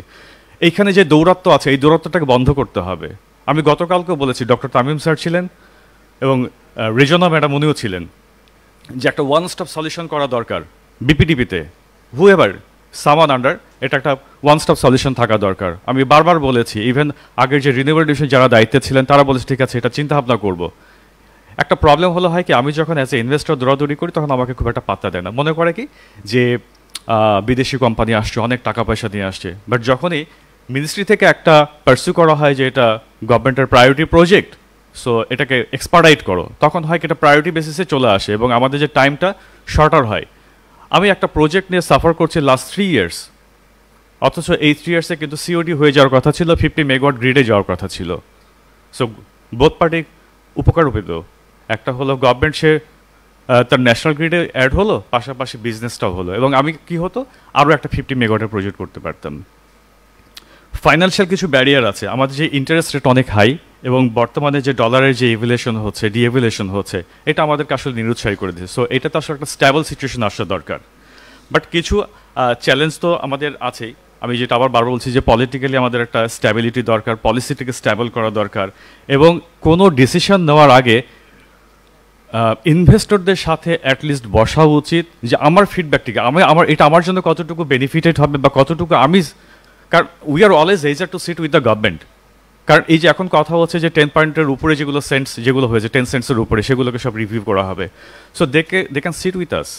এইখানে যে দৌরাত্ম্য আছে, এই দৌরাত্ম্যটাকে বন্ধ করতে হবে। আমি গতকালকেও বলেছি, ডক্টর তামিম স্যার ছিলেন এবং রেজনা ম্যাডাম উনিও ছিলেন, যে একটা ওয়ান স্টপ সলিউশন করা দরকার বিপিডিপিতে। হুএভার সামান আন্ডার, এটা একটা ওয়ান স্টপ সলিউশন থাকা দরকার। আমি বারবার বলেছি, ইভেন আগের যে রিনিউয়েবল ডিভিশন যারা দায়িত্বে ছিলেন, তারা বলেছে ঠিক আছে, এটা চিন্তা ভাবনা করবো। একটা প্রবলেম হলো হয় কি, আমি যখন অ্যাজ এ ইনভেস্টর দৌড়াদৌড়ি করি, তখন আমাকে খুব একটা পাত্তা দেয় না। মনে করে কি যে বিদেশি কোম্পানি আসছে, অনেক টাকা পয়সা নিয়ে আসছে। বাট যখনই মিনিস্ট্রি থেকে একটা পার্সিউ করা হয় যে এটা গভর্নমেন্টের প্রায়োরিটি প্রজেক্ট, সো এটাকে এক্সপার্টাইট করো, তখন হয় কি এটা প্রায়োরিটি বেসিসে চলে আসে এবং আমাদের যে টাইমটা শর্টার হয়। আমি একটা প্রজেক্ট নিয়ে সাফার করছি লাস্ট 3 ইয়ার্স, অথচ এই 3 ইয়ার্সে কিন্তু সিওডি হয়ে যাওয়ার কথা ছিল, 50 মেগাওয়াট গ্রিডে যাওয়ার কথা ছিল। সো বোথ পার্টি উপকার পেল। একটা হলো গভর্নমেন্ট সে তার ন্যাশনাল গ্রিডে অ্যাড হলো, পাশাপাশি বিজনেসটাও হলো, এবং আমি কি হতো আরও একটা 50 মেগাওয়াটের প্রজেক্ট করতে পারতাম। ফাইন্যান্সিয়াল কিছু ব্যারিয়ার আছে। আমাদের যে ইন্টারেস্ট রেট অনেক হাই, এবং বর্তমানে যে ডলারের যে ইভ্যালুয়েশন হচ্ছে, ডিএভ্যালুয়েশন হচ্ছে, এটা আমাদেরকে আসলে নিরুৎসাহী করে দিয়েছে। সো এটা তো আসলে একটা স্ট্যাবল সিচুয়েশন আসা দরকার। বাট কিছু চ্যালেঞ্জ তো আমাদের আছেই। আমি যেটা আবার বারবার বলছি যে পলিটিক্যালি আমাদের একটা স্ট্যাবিলিটি দরকার, পলিসিটিকে স্ট্যাবল করা দরকার, এবং কোনো ডিসিশন নেওয়ার আগে ইনভেস্টরদের সাথে অ্যাটলিস্ট বসা উচিত, যে আমার ফিডব্যাকটিকে এটা আমার জন্য কতটুকু বেনিফিটেড হবে বা কতটুকু কারণ we are always eager to sit with the government. কারণ এই যে এখন কথা হচ্ছে যে 10 পয়েন্টের উপরে যেগুলো সেন্টস যেগুলো হয়েছে 10 সেন্টসের উপরে, সেগুলোকে সব রিভিউ করা হবে। So they can sit with us,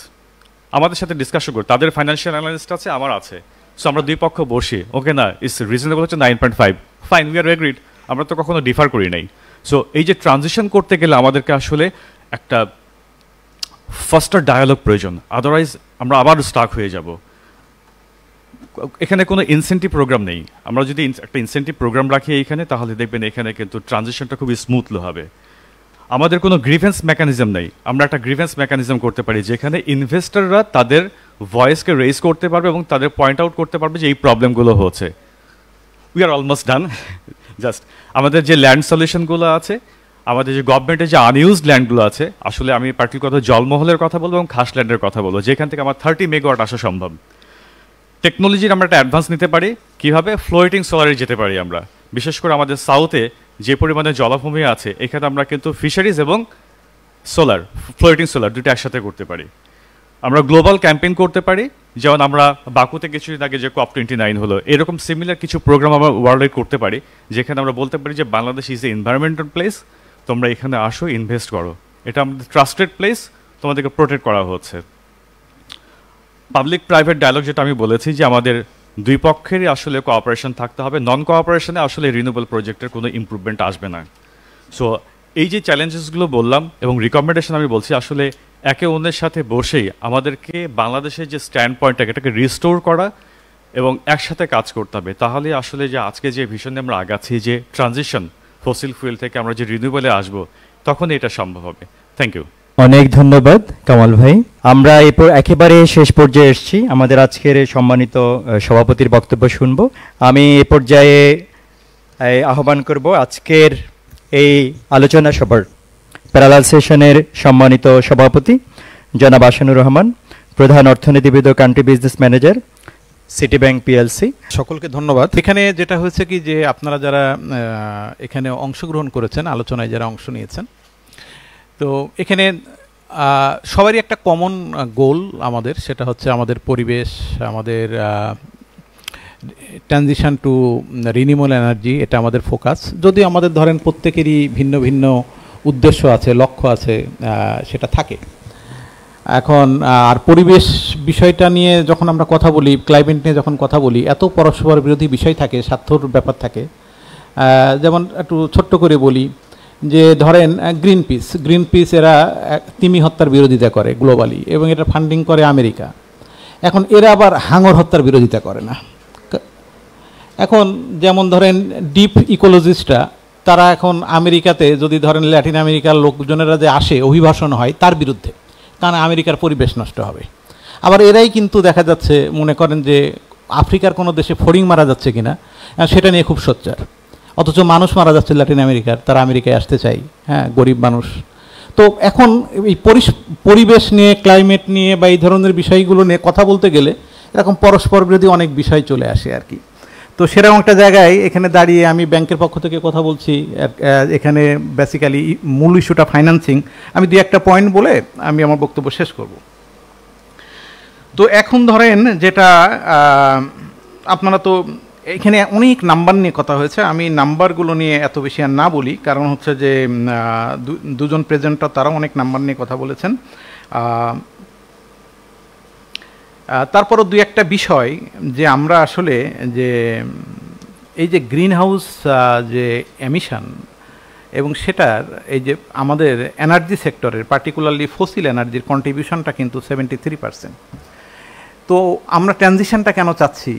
আমাদের সাথে ডিসকাশন করি। তাদের ফাইন্যান্সিয়াল অ্যানালিস্ট আছে, আমার আছে। সো আমরা দুই পক্ষ বসি, ওকে না ইটস রিজনেবল হচ্ছে 9.5, ফাইন, উই আর এগ্রিড, আমরা তো কখনো ডিফার করি নাই। সো এই যে ট্রানজিশন করতে গেলে আমাদেরকে আসলে একটা ফার্স্টার ডায়ালগ প্রয়োজন, আদারওয়াইজ আমরা আবার স্টাক হয়ে যাব। এখানে কোনো ইনসেন্টিভ প্রোগ্রাম নেই। আমরা যদি একটা ইনসেন্টিভ প্রোগ্রাম রাখি এইখানে, তাহলে দেখবেন এখানে কিন্তু ট্রানজিশনটা খুবই স্মুথলি হবে। আমাদের কোনো গ্রিভেন্স মেকানিজম নেই। আমরা একটা গ্রিভেন্স মেকানিজম করতে পারি যেখানে ইনভেস্টররা তাদের ভয়েসকে রেজ করতে পারবে এবং তাদের পয়েন্ট আউট করতে পারবে যে এই প্রবলেমগুলো হচ্ছে। We are almost done. Just আমাদের যে ল্যান্ড সলিউশনগুলো আছে, আমাদের যে গভর্নমেন্টের যে আনইউজড ল্যান্ডগুলো আছে, আসলে আমি পার্টিকুলার কথা জলমহলের কথা বলবো এবং খাস ল্যান্ডের কথা বলবো, যেখান থেকে আমার 30 মেগাওয়াট আসা সম্ভব। টেকনোলজির আমরা একটা অ্যাডভান্স নিতে পারি, কীভাবে ফ্লোটিং সোলারে যেতে পারি আমরা। বিশেষ করে আমাদের সাউথে যে পরিমাণে জলাভূমি আছে, এখানে আমরা কিন্তু ফিশারিজ এবং সোলার, ফ্লোটিং সোলার দুটো একসাথে করতে পারি। আমরা গ্লোবাল ক্যাম্পেইন করতে পারি, যেমন আমরা বাকুতে কিছুদিন আগে যে COP29 হলো, এরকম সিমিলার কিছু প্রোগ্রাম আমরা ওয়ার্ল্ড করতে পারি, যেখানে আমরা বলতে পারি যে Bangladesh is A environmental place, তোমরা এখানে আসো, ইনভেস্ট করো, এটা আমাদের ট্রাস্টেড প্লেস, তোমাদেরকে প্রোটেক্ট করা হচ্ছে। পাবলিক প্রাইভেট ডায়ালগ যেটা আমি বলেছি, যে আমাদের দুই পক্ষেরই আসলে কোঅপারেশন থাকতে হবে। নন কোঅপারেশনে আসলে রিনিউয়েবল প্রজেক্টের কোনো ইমপ্রুভমেন্ট আসবে না। সো এই যে চ্যালেঞ্জেসগুলো বললাম এবং রিকমেন্ডেশন আমি বলছি, আসলে একে অন্যের সাথে বসেই আমাদেরকে বাংলাদেশের যে স্ট্যান্ড পয়েন্টটাকে এটাকে রিস্টোর করা এবং একসাথে কাজ করতে হবে। তাহলে আসলে যে আজকে যে ভিশনে আমরা আগাচ্ছি, যে ট্রানজিশন ফসিল ফুয়েল থেকে আমরা যে রিনিউয়েবলে আসবো, তখন এটা সম্ভব হবে। Thank you. অনেক ধন্যবাদ কামাল ভাই। আমরা এরপর একেবারে শেষ পর্যায়ে এসেছি, আমাদের আজকের এই সম্মানিত সভাপতির বক্তব্য শুনব। আমি এ পর্যায়ে আহ্বান করব আজকের এই আলোচনা সভার প্যারালাল সেশনের সম্মানিত সভাপতি জনাব আশানুর রহমান, প্রধান অর্থনীতিবিদ ও country business manager, City Bank PLC. সকলকে ধন্যবাদ। এখানে যেটা হয়েছে কি, যে আপনারা যারা এখানে অংশগ্রহণ করেছেন, আলোচনায় যারা অংশ নিয়েছেন, তো এখানে সবারই একটা কমন গোল আমাদের, সেটা হচ্ছে আমাদের পরিবেশ, আমাদের ট্রানজিশন টু রিনিউয়েবল এনার্জি, এটা আমাদের ফোকাস। যদি আমাদের ধরেন প্রত্যেকেরই ভিন্ন ভিন্ন উদ্দেশ্য আছে, লক্ষ্য আছে, সেটা থাকে। এখন আর পরিবেশ বিষয়টা নিয়ে যখন আমরা কথা বলি, ক্লাইমেট নিয়ে যখন কথা বলি, এত পরস্পর বিরোধী বিষয় থাকে, স্বার্থর ব্যাপার থাকে। যেমন একটু ছোট্ট করে বলি, যে ধরেন গ্রিন পিস এরা তিমি হত্যার বিরোধিতা করে গ্লোবালি, এবং এটা ফান্ডিং করে আমেরিকা। এখন এরা আবার হাঙর হত্যার বিরোধিতা করে না। এখন যেমন ধরেন ডিপ ইকোলজিস্টরা, তারা এখন আমেরিকাতে যদি ধরেন ল্যাটিন আমেরিকার লোকজনেরা যে আসে, অভিবাসন হয় তার বিরুদ্ধে, কারণ আমেরিকার পরিবেশ নষ্ট হবে। আবার এরাই কিন্তু দেখা যাচ্ছে মনে করেন যে আফ্রিকার কোনো দেশে ফড়িং মারা যাচ্ছে কিনা সেটা নিয়ে খুব সোচ্চার, অথচ মানুষ মারা যাচ্ছে ল্যাটিন আমেরিকার, তারা আমেরিকায় আসতে চাই, হ্যাঁ, গরিব মানুষ। তো এখন এই পরিবেশ নিয়ে, ক্লাইমেট নিয়ে বা এই ধরনের বিষয়গুলো নিয়ে কথা বলতে গেলে এরকম পরস্পর বিরোধী অনেক বিষয় চলে আসে আর কি। তো সেরকম একটা জায়গায় এখানে দাঁড়িয়ে আমি ব্যাংকের পক্ষ থেকে কথা বলছি, এখানে বেসিক্যালি মূল ইস্যুটা ফাইন্যান্সিং। আমি দুই একটা পয়েন্ট বলে আমি আমার বক্তব্য শেষ করব। তো এখন ধরেন যেটা আপনারা তো এখানে অনেক নাম্বার নিয়ে কথা হয়েছে, আমি নাম্বারগুলো নিয়ে এত বেশি আর না বলি, কারণ হচ্ছে যে দুজন প্রেজেন্টার তারাও অনেক নাম্বার নিয়ে কথা বলেছেন। তারপরও দুই একটা বিষয়, যে আমরা আসলে যে এই যে গ্রিন হাউস যে এমিশন, এবং সেটার এই যে আমাদের এনার্জি সেক্টরের, পার্টিকুলারলি ফসিল এনার্জির কন্ট্রিবিউশনটা কিন্তু 73%। তো আমরা ট্রানজিশনটা কেন চাচ্ছি,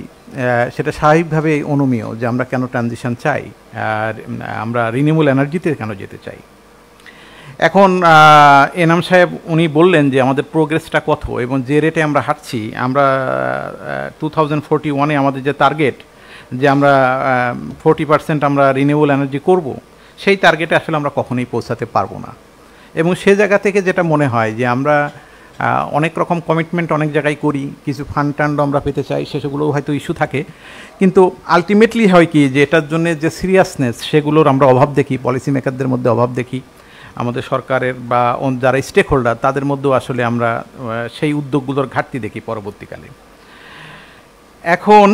সেটা স্বাভাবিকভাবে অনুমেয় যে আমরা কেন ট্রানজিশন চাই, আর আমরা রিনিউয়েবল এনার্জিতে কেন যেতে চাই। এখন এনাম সাহেব উনি বললেন যে আমাদের প্রোগ্রেসটা কত, এবং যে রেটে আমরা হাঁটছি, আমরা 2041-এ আমাদের যে টার্গেট, যে আমরা 40% আমরা রিনিউয়েবল এনার্জি করব, সেই টার্গেটে আসলে আমরা কখনোই পৌঁছাতে পারবো না। এবং সে জায়গা থেকে যেটা মনে হয় যে আমরা অনেক রকম কমিটমেন্ট অনেক জায়গায় করি, কিছু ফান্ড টান্ড আমরা পেতে চাই, সেগুলোও হয়তো ইস্যু থাকে, কিন্তু আলটিমেটলি হয় কি, যে এটার জন্য যে সিরিয়াসনেস, সেগুলোর আমরা অভাব দেখি, পলিসি মেকারদের মধ্যে অভাব দেখি। আমাদের সরকারের বা যারা স্টেক হোল্ডার তাদের মধ্যেও আসলে আমরা সেই উদ্যোগগুলোর ঘাটতি দেখি পরবর্তীকালে। এখন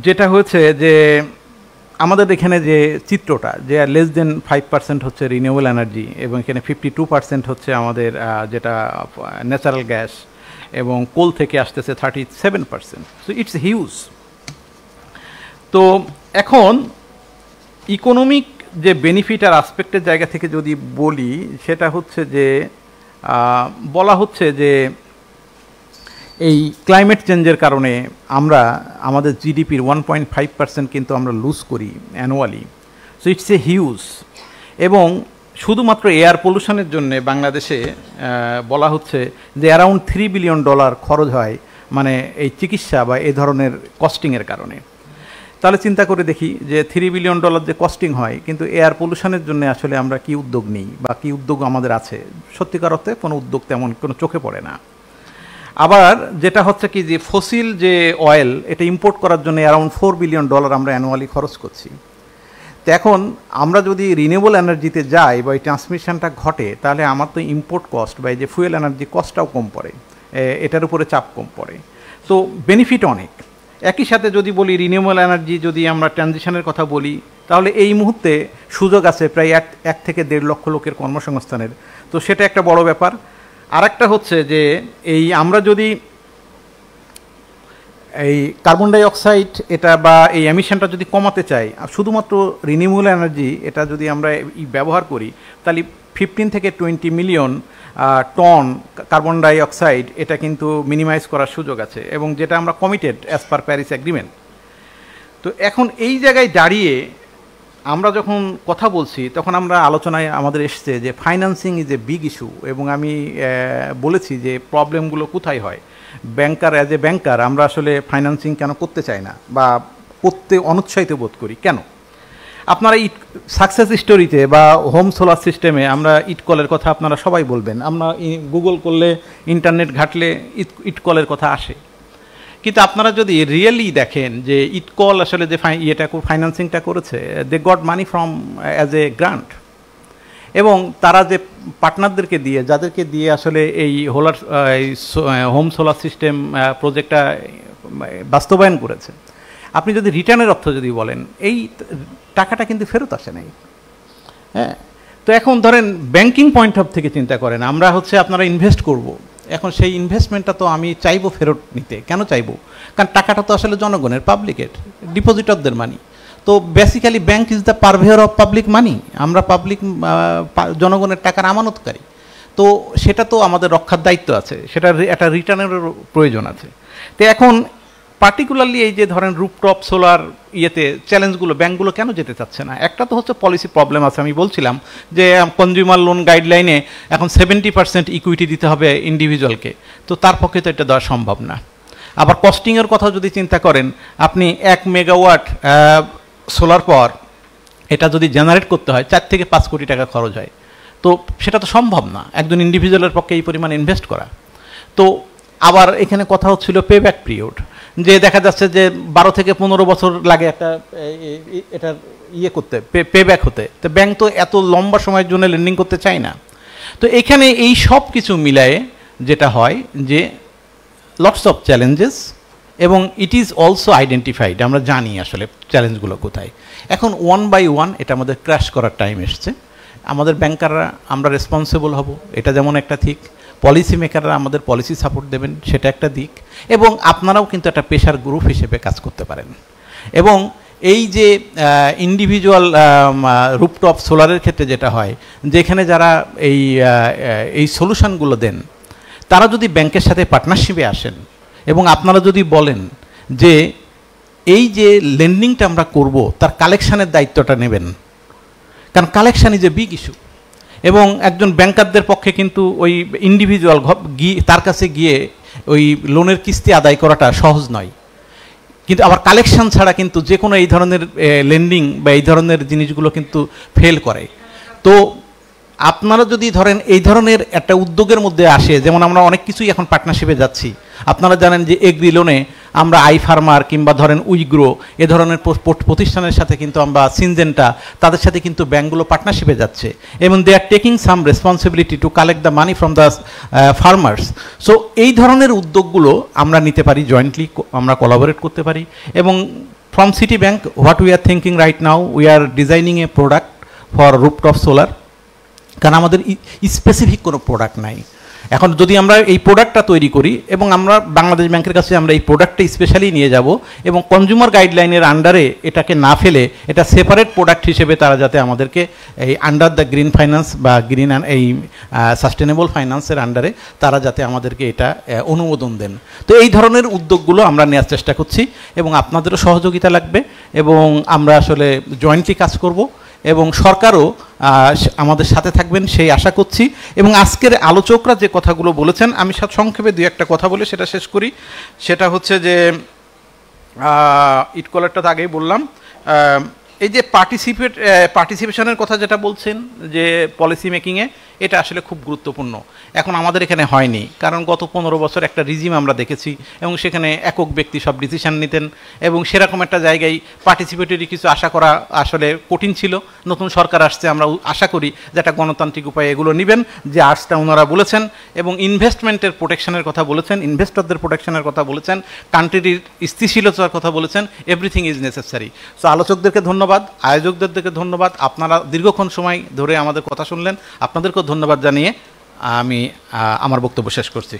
যেটা হয়েছে যে আমাদের এখানে যে চিত্রটা যে লেস দেন 5% হচ্ছে রিনিউয়েবল এনার্জি এবং এখানে 52% হচ্ছে আমাদের যেটা ন্যাচারাল গ্যাস এবং কোল থেকে আসতেছে 37%, সো ইটস হিউজ। তো এখন ইকোনমিক যে বেনিফিট আর আসপেক্টের জায়গা থেকে যদি বলি সেটা হচ্ছে যে বলা হচ্ছে যে এই ক্লাইমেট চেঞ্জের কারণে আমরা আমাদের জিডিপির 1.5% কিন্তু আমরা লুজ করি annually, so it's a huge. এবং শুধুমাত্র এয়ার পলিউশনের জন্য বাংলাদেশে বলা হচ্ছে যে অ্যারাউন্ড $3 বিলিয়ন খরচ হয় মানে এই চিকিৎসা বা এই ধরনের কস্টিংয়ের কারণে। তাহলে চিন্তা করে দেখি যে $3 বিলিয়ন যে কস্টিং হয়, কিন্তু এয়ার পলিউশনের জন্য আসলে আমরা কি উদ্যোগ নিই বা কি উদ্যোগ আমাদের আছে? সত্যিকার অর্থে কোনো উদ্যোগ তেমন কোনো চোখে পড়ে না। আবার যেটা হচ্ছে কি যে ফসিল যে অয়েল এটা ইম্পোর্ট করার জন্য অ্যারাউন্ড $4 বিলিয়ন আমরা অ্যানুয়ালি খরচ করছি। তো এখন আমরা যদি রিনিউয়েবল এনার্জিতে যাই বা এই ট্রান্সমিশনটা ঘটে তাহলে আমার তো ইম্পোর্ট কস্ট বা এই যে ফুয়েল এনার্জি কস্টটাও কম পড়ে, এটার উপরে চাপ কম পড়ে, তো বেনিফিট অনেক। একই সাথে যদি বলি রিনিউয়েবল এনার্জি যদি আমরা ট্রানজিশনের কথা বলি তাহলে এই মুহূর্তে সুযোগ আছে প্রায় 1 থেকে 1.5 লক্ষ লোকের কর্মসংস্থানের, তো সেটা একটা বড় ব্যাপার। আরেকটা হচ্ছে যে এই আমরা যদি এই কার্বন ডাই অক্সাইড এটা বা এই এমিশনটা যদি কমাতে চাই আর শুধুমাত্র রিনিউয়েবল এনার্জি এটা যদি আমরা ব্যবহার করি তাহলে 15 থেকে 20 million ton carbon die oxide এটা কিন্তু মিনিমাইজ করার সুযোগ আছে এবং যেটা আমরা committed as per Paris agreement. তো এখন এই জায়গায় দাঁড়িয়ে আমরা যখন কথা বলছি তখন আমরা আলোচনায় আমাদের এসছে যে financing is a big issue এবং আমি বলেছি যে প্রবলেমগুলো কোথায় হয়। ব্যাংকার অ্যাজ এ ব্যাংকার আমরা আসলে ফাইন্যান্সিং কেন করতে চাই না বা করতে অনুৎসাহিত বোধ করি কেন? আপনারা সাকসেস স্টোরিতে বা হোম সোলার সিস্টেমে আমরা ইটকলের কথা আপনারা সবাই বলবেন, আমরা গুগল করলে ইন্টারনেট ঘাটলে ইটকলের কথা আসে, কিন্তু আপনারা যদি রিয়েলি দেখেন যে ইটকল আসলে যে ইয়েটা ফাইন্যান্সিংটা করেছে they got money from as a grant এবং তারা যে পার্টনারদেরকে দিয়ে যাদেরকে দিয়ে আসলে এই হোম সোলার সিস্টেম প্রজেক্টটা বাস্তবায়ন করেছে, আপনি যদি রিটার্নের অর্থ যদি বলেন এই টাকাটা কিন্তু ফেরত আসে নাই। হ্যাঁ, তো এখন ধরেন ব্যাংকিং পয়েন্ট অফ থেকে চিন্তা করেন আমরা হচ্ছে আপনারা ইনভেস্ট করব, এখন সেই ইনভেস্টমেন্টটা তো আমি চাইবো ফেরত নিতে, কেন চাইবো? কারণ টাকাটা তো আসলে জনগণের, পাবলিকের, ডিপোজিটরদের মানি। তো basically bank is the purveyor of public money, আমরা পাবলিক জনগণের টাকার আমানতকারী, তো সেটা তো আমাদের রক্ষার দায়িত্ব আছে, সেটা একটা রিটার্নেরও প্রয়োজন আছে। তো এখন পার্টিকুলারলি এই যে ধরেন রুফটপ সোলার ইয়েতে চ্যালেঞ্জগুলো ব্যাংকগুলো কেন যেতে চাচ্ছে না? একটা তো হচ্ছে পলিসি প্রবলেম আছে, আমি বলছিলাম যে কনজিউমার লোন গাইডলাইনে এখন 70% ইকুইটি দিতে হবে ইন্ডিভিজুয়ালকে, তো তার পক্ষে তো এটা দেওয়া সম্ভব না। আবার কস্টিংয়ের কথা যদি চিন্তা করেন, আপনি 1 মেগাওয়াট সোলার পাওয়ার এটা যদি জেনারেট করতে হয় 4 থেকে 5 কোটি টাকা খরচ হয়, তো সেটা তো সম্ভব না একজন ইন্ডিভিজুয়ালের পক্ষে এই পরিমাণ ইনভেস্ট করা। তো আবার এখানে কথা হচ্ছিল পে ব্যাক পিরিয়ড, যে দেখা যাচ্ছে যে 12 থেকে 15 বছর লাগে একটা এটা ইয়ে করতে, পে ব্যাক হতে, তো ব্যাংক তো এত লম্বা সময়ের জন্য লেন্ডিং করতে চায় না। তো এখানে এই সব কিছু মিলায়ে যেটা হয় যে লটস অফ চ্যালেঞ্জেস এবং ইট ইজ অলসো আইডেন্টিফাইড, আমরা জানি আসলে চ্যালেঞ্জগুলো কোথায়। এখন 1 বাই 1 এটা আমাদের ক্র্যাশ করার টাইম এসছে। আমাদের ব্যাংকাররা আমরা রেসপন্সিবল হব, এটা যেমন একটা দিক, পলিসি মেকাররা আমাদের পলিসি সাপোর্ট দেবেন সেটা একটা দিক, এবং আপনারাও কিন্তু একটা প্রেশার গ্রুপ হিসেবে কাজ করতে পারেন। এবং এই যে ইন্ডিভিজুয়াল রুফটপ সোলারের ক্ষেত্রে যেটা হয়, যেখানে যারা এই সলিউশনগুলো দেন তারা যদি ব্যাংকের সাথে পার্টনারশিপে আসেন এবং আপনারা যদি বলেন যে এই যে লেন্ডিংটা আমরা করব তার কালেকশানের দায়িত্বটা নেবেন, কারণ collection is a big issue, এবং একজন ব্যাংকারদের পক্ষে কিন্তু ওই ইন্ডিভিজুয়াল তার কাছে গিয়ে ওই লোনের কিস্তি আদায় করাটা সহজ নয়। কিন্তু আবার কালেকশান ছাড়া কিন্তু যে কোনো এই ধরনের লেন্ডিং বা এই ধরনের জিনিসগুলো কিন্তু ফেল করে। তো আপনারা যদি ধরেন এই ধরনের একটা উদ্যোগের মধ্যে আসে, যেমন আমরা অনেক কিছুই এখন পার্টনারশিপে যাচ্ছি, আপনারা জানেন যে এগ্রি লোনে আমরা আই ফার্মার কিংবা ধরেন উইগ্রো এ ধরনের প্রতিষ্ঠানের সাথে কিন্তু আমরা সিনজেন্টা তাদের সাথে কিন্তু ব্যাঙ্কগুলো পার্টনারশিপে যাচ্ছে এবং they are taking some responsibility to collect the money from the farmers. So এই ধরনের উদ্যোগগুলো আমরা নিতে পারি, জয়েন্টলি আমরা কোলাবোরেট করতে পারি। এবং from Citibank what we are thinking right now, we are designing A product for rooftop solar, কারণ আমাদের স্পেসিফিক কোনো প্রোডাক্ট নাই। এখন যদি আমরা এই প্রোডাক্টটা তৈরি করি এবং আমরা বাংলাদেশ ব্যাংকের কাছে আমরা এই প্রোডাক্টটা স্পেশালি নিয়ে যাব এবং কনজিউমার গাইডলাইনের আন্ডারে এটাকে না ফেলে এটা সেপারেট প্রোডাক্ট হিসেবে তারা যাতে আমাদেরকে এই আন্ডার দ্য গ্রিন ফাইন্যান্স বা গ্রিন এই সাস্টেনেবল ফাইন্যান্সের আন্ডারে তারা যাতে আমাদেরকে এটা অনুমোদন দেন। তো এই ধরনের উদ্যোগগুলো আমরা নেওয়ার চেষ্টা করছি এবং আপনাদেরও সহযোগিতা লাগবে এবং আমরা আসলে জয়েন্টলি কাজ করব এবং সরকারও আমাদের সাথে থাকবেন সেই আশা করছি। এবং আজকের আলোচকরা যে কথাগুলো বলেছেন আমি সংক্ষেপে দুই একটা কথা বলে সেটা শেষ করি। সেটা হচ্ছে যে ইটকলারটা তো আগেই বললাম, এই যে পার্টিসিপেশনের কথা যেটা বলছেন যে পলিসি মেকিংয়ে, এটা আসলে খুব গুরুত্বপূর্ণ। এখন আমাদের এখানে হয়নি, কারণ গত 15 বছর একটা রিজিম আমরা দেখেছি এবং সেখানে একক ব্যক্তি সব ডিসিশন নিতেন এবং সেরকম একটা জায়গায় পার্টিসিপেটরি কিছু আশা করা আসলে কঠিন ছিল। নতুন সরকার আসছে, আমরা আশা করি যে একটা গণতান্ত্রিক উপায়ে এগুলো নেবেন, যে আর্টসটা ওনারা বলেছেন এবং ইনভেস্টমেন্টের প্রোটেকশনের কথা বলেছেন, ইনভেস্টরদের প্রোটেকশনের কথা বলেছেন, কান্ট্রির স্থিতিশীলতার কথা বলেছেন, এভরিথিং ইজ নেসেসারি। সো আলোচকদেরকে ধন্যবাদ, আয়োজকদেরকে ধন্যবাদ, আপনারা দীর্ঘক্ষণ সময় ধরে আমাদের কথা শুনলেন, আপনাদেরকেও ধন্যবাদ জানিয়ে আমি আমার বক্তব্য শেষ করছি।